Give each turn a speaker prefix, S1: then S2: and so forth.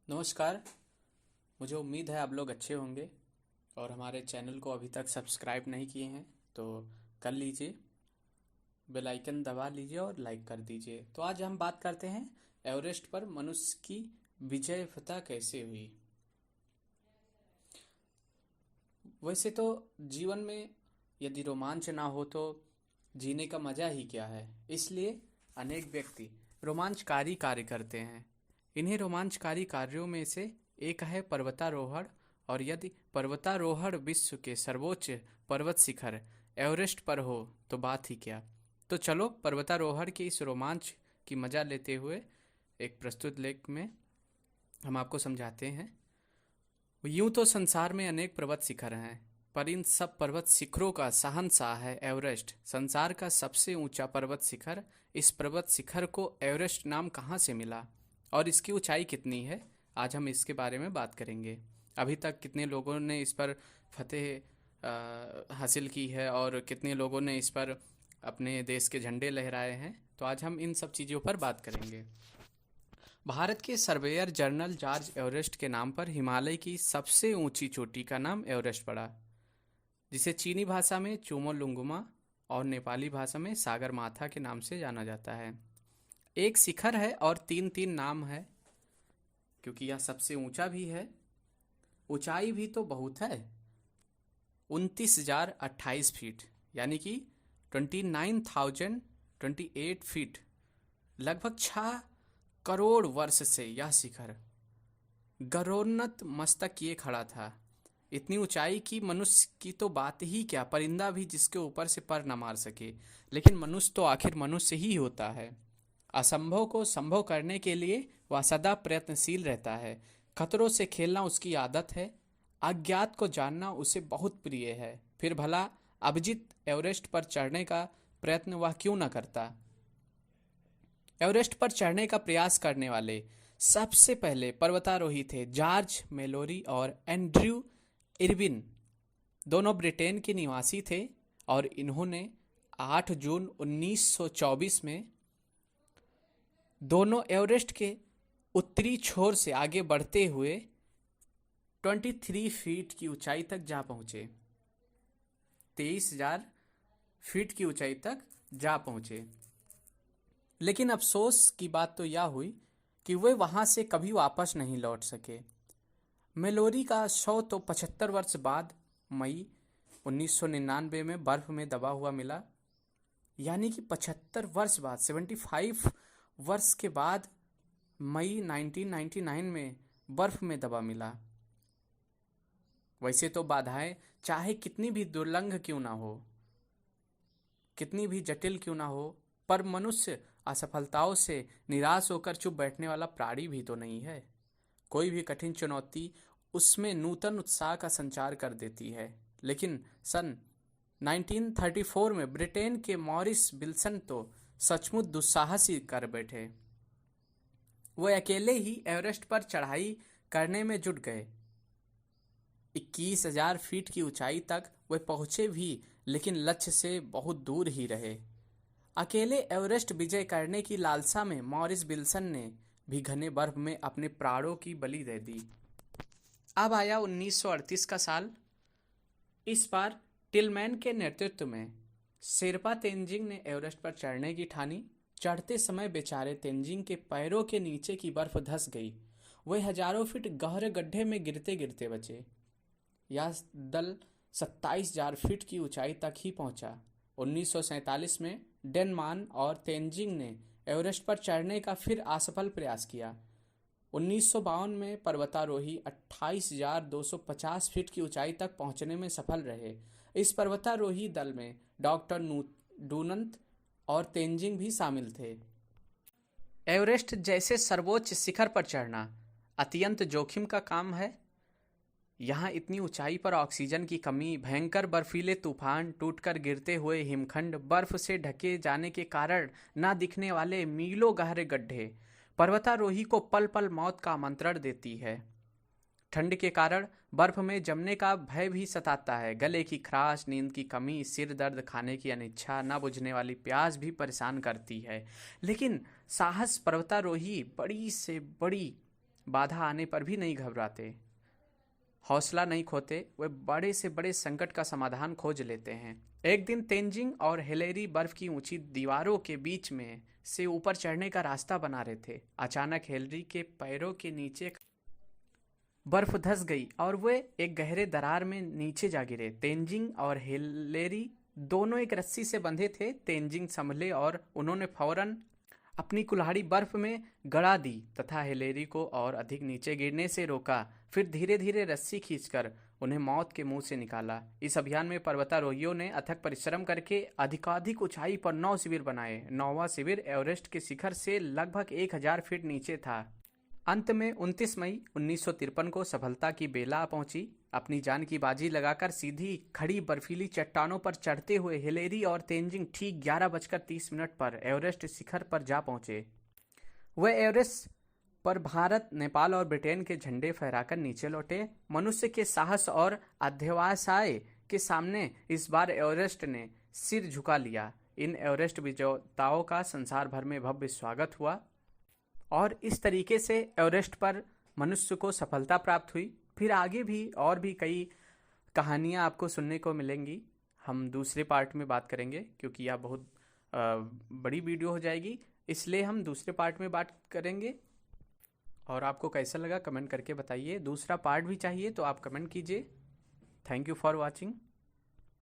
S1: नमस्कार। मुझे उम्मीद है आप लोग अच्छे होंगे और हमारे चैनल को अभी तक सब्सक्राइब नहीं किए हैं तो कर लीजिए, बेल आइकन दबा लीजिए और लाइक कर दीजिए। तो आज हम बात करते हैं एवरेस्ट पर मनुष्य की विजय फतह कैसे हुई। वैसे तो जीवन में यदि रोमांच ना हो तो जीने का मजा ही क्या है। इसलिए अनेक व्यक्ति रोमांचकारी कार्य करते हैं। इन्हीं रोमांचकारी कार्यों में से एक है पर्वतारोहण। और यदि पर्वतारोहण विश्व के सर्वोच्च पर्वत शिखर एवरेस्ट पर हो तो बात ही क्या। तो चलो पर्वतारोहण के इस रोमांच की मजा लेते हुए एक प्रस्तुत लेख में हम आपको समझाते हैं। यूं तो संसार में अनेक पर्वत शिखर हैं, पर इन सब पर्वत शिखरों का शहंशाह है एवरेस्ट, संसार का सबसे ऊंचा पर्वत शिखर। इस पर्वत शिखर को एवरेस्ट नाम कहाँ से मिला और इसकी ऊंचाई कितनी है, आज हम इसके बारे में बात करेंगे। अभी तक कितने लोगों ने इस पर फतेह हासिल की है और कितने लोगों ने इस पर अपने देश के झंडे लहराए हैं, तो आज हम इन सब चीज़ों पर बात करेंगे। भारत के सर्वेयर जनरल जॉर्ज एवरेस्ट के नाम पर हिमालय की सबसे ऊंची चोटी का नाम एवरेस्ट पड़ा, जिसे चीनी भाषा में चोमोलुंगमा और नेपाली भाषा में सागर माथा के नाम से जाना जाता है। एक शिखर है और तीन तीन नाम है, क्योंकि यह सबसे ऊंचा भी है। ऊंचाई भी तो बहुत है, 29,028 फीट, यानी कि 29,028 फीट। लगभग 6 करोड़ वर्ष से यह शिखर गरोन्नत मस्तक किए खड़ा था। इतनी ऊंचाई की मनुष्य की तो बात ही क्या, परिंदा भी जिसके ऊपर से पर न मार सके। लेकिन मनुष्य तो आखिर मनुष्य ही होता है। असंभव को संभव करने के लिए वह सदा प्रयत्नशील रहता है। खतरों से खेलना उसकी आदत है। अज्ञात को जानना उसे बहुत प्रिय है। फिर भला अभिजीत एवरेस्ट पर चढ़ने का प्रयत्न वह क्यों न करता। एवरेस्ट पर चढ़ने का प्रयास करने वाले सबसे पहले पर्वतारोही थे जॉर्ज मेलोरी और एंड्रयू इरविन। दोनों ब्रिटेन के निवासी थे और इन्होंने 8 जून 1924 में दोनों एवरेस्ट के उत्तरी छोर से आगे बढ़ते हुए 23 फीट की ऊंचाई तक जा पहुंचे। 23,000 फीट की ऊंचाई तक जा पहुंचे। लेकिन अफसोस की बात तो यह हुई कि वे वहां से कभी वापस नहीं लौट सके। मेलोरी का शव तो 75 वर्ष बाद मई 1999 में बर्फ में दबा हुआ मिला, यानी कि 75 वर्ष बाद, 75 वर्ष के बाद मई 1999 में बर्फ में दबा मिला। वैसे तो बाधाएं चाहे कितनी भी दुर्लंघ क्यों ना हो, कितनी भी जटिल क्यों ना हो, पर मनुष्य असफलताओं से निराश होकर चुप बैठने वाला प्राणी भी तो नहीं है। कोई भी कठिन चुनौती उसमें नूतन उत्साह का संचार कर देती है। लेकिन सन 1934 में ब्रिटेन के मॉरिस विल्सन तो सचमुच दुस्साहसी कर बैठे। वे अकेले ही एवरेस्ट पर चढ़ाई करने में जुट गए। 21,000 फीट की ऊंचाई तक वे पहुंचे भी, लेकिन लक्ष्य से बहुत दूर ही रहे। अकेले एवरेस्ट विजय करने की लालसा में मॉरिस विल्सन ने भी घने बर्फ में अपने प्राणों की बलि दे दी। अब आया 1938 का साल। इस बार टिलमैन के नेतृत्व में शेरपा तेंजिंग ने एवरेस्ट पर चढ़ने की ठानी। चढ़ते समय बेचारे तेंजिंग के पैरों के नीचे की बर्फ धंस गई। वे हजारों फीट गहरे गड्ढे में गिरते गिरते बचे। यह दल 27,000 फीट की ऊंचाई तक ही पहुंचा। 1947 में डेनमान और तेंजिंग ने एवरेस्ट पर चढ़ने का फिर असफल प्रयास किया। 1952 में पर्वतारोही 28,250 फीट की ऊंचाई तक पहुंचने में सफल रहे। इस पर्वतारोही दल में डॉक्टर डूनंत और तेंजिंग भी शामिल थे। एवरेस्ट जैसे सर्वोच्च शिखर पर चढ़ना अत्यंत जोखिम का काम है। यहाँ इतनी ऊंचाई पर ऑक्सीजन की कमी, भयंकर बर्फीले तूफान, टूटकर गिरते हुए हिमखंड, बर्फ से ढके जाने के कारण न दिखने वाले मीलों गहरे गड्ढे पर्वतारोही को पल पल मौत का आमंत्रण देती है। ठंड के कारण बर्फ में जमने का भय भी सताता है। गले की खराश, नींद की कमी, सिर दर्द, खाने की अनिच्छा, न बुझने वाली प्यास भी परेशान करती है। लेकिन साहस पर्वतारोही बड़ी से बड़ी बाधा आने पर भी नहीं घबराते, हौसला नहीं खोते, वे बड़े से बड़े संकट का समाधान खोज लेते हैं। एक दिन तेंजिंग और हिलेरी बर्फ की ऊंची दीवारों के बीच में से ऊपर चढ़ने का रास्ता बना रहे थे। अचानक हिलेरी के पैरों के नीचे बर्फ धंस गई और वे एक गहरे दरार में नीचे जा गिरे। तेंजिंग और हिलेरी दोनों एक रस्सी से बंधे थे। तेंजिंग संभले और उन्होंने फौरन अपनी कुल्हाड़ी बर्फ में गड़ा दी तथा हिलेरी को और अधिक नीचे गिरने से रोका। फिर धीरे धीरे रस्सी खींचकर उन्हें मौत के मुंह से निकाला। इस अभियान में पर्वतारोहियों ने अथक परिश्रम करके अधिकाधिक ऊंचाई पर 9 शिविर बनाए। 9वां शिविर एवरेस्ट के शिखर से लगभग 1000 फीट नीचे था। अंत में 29 मई 1953 को सफलता की बेला पहुंची। अपनी जान की बाजी लगाकर सीधी खड़ी बर्फीली चट्टानों पर चढ़ते हुए हिलेरी और तेंजिंग ठीक 11:30 पर एवरेस्ट शिखर पर जा पहुंचे। वे एवरेस्ट पर भारत, नेपाल और ब्रिटेन के झंडे फहराकर नीचे लौटे। मनुष्य के साहस और अध्यवसाय के सामने इस बार एवरेस्ट ने सिर झुका लिया। इन एवरेस्ट विजेताओं का संसार भर में भव्य स्वागत हुआ और इस तरीके से एवरेस्ट पर मनुष्य को सफलता प्राप्त हुई। फिर आगे भी और भी कई कहानियाँ आपको सुनने को मिलेंगी। हम दूसरे पार्ट में बात करेंगे क्योंकि यह बहुत बड़ी वीडियो हो जाएगी, इसलिए हम दूसरे पार्ट में बात करेंगे। और आपको कैसा लगा कमेंट करके बताइए। दूसरा पार्ट भी चाहिए तो आप कमेंट कीजिए। Thank you for watching.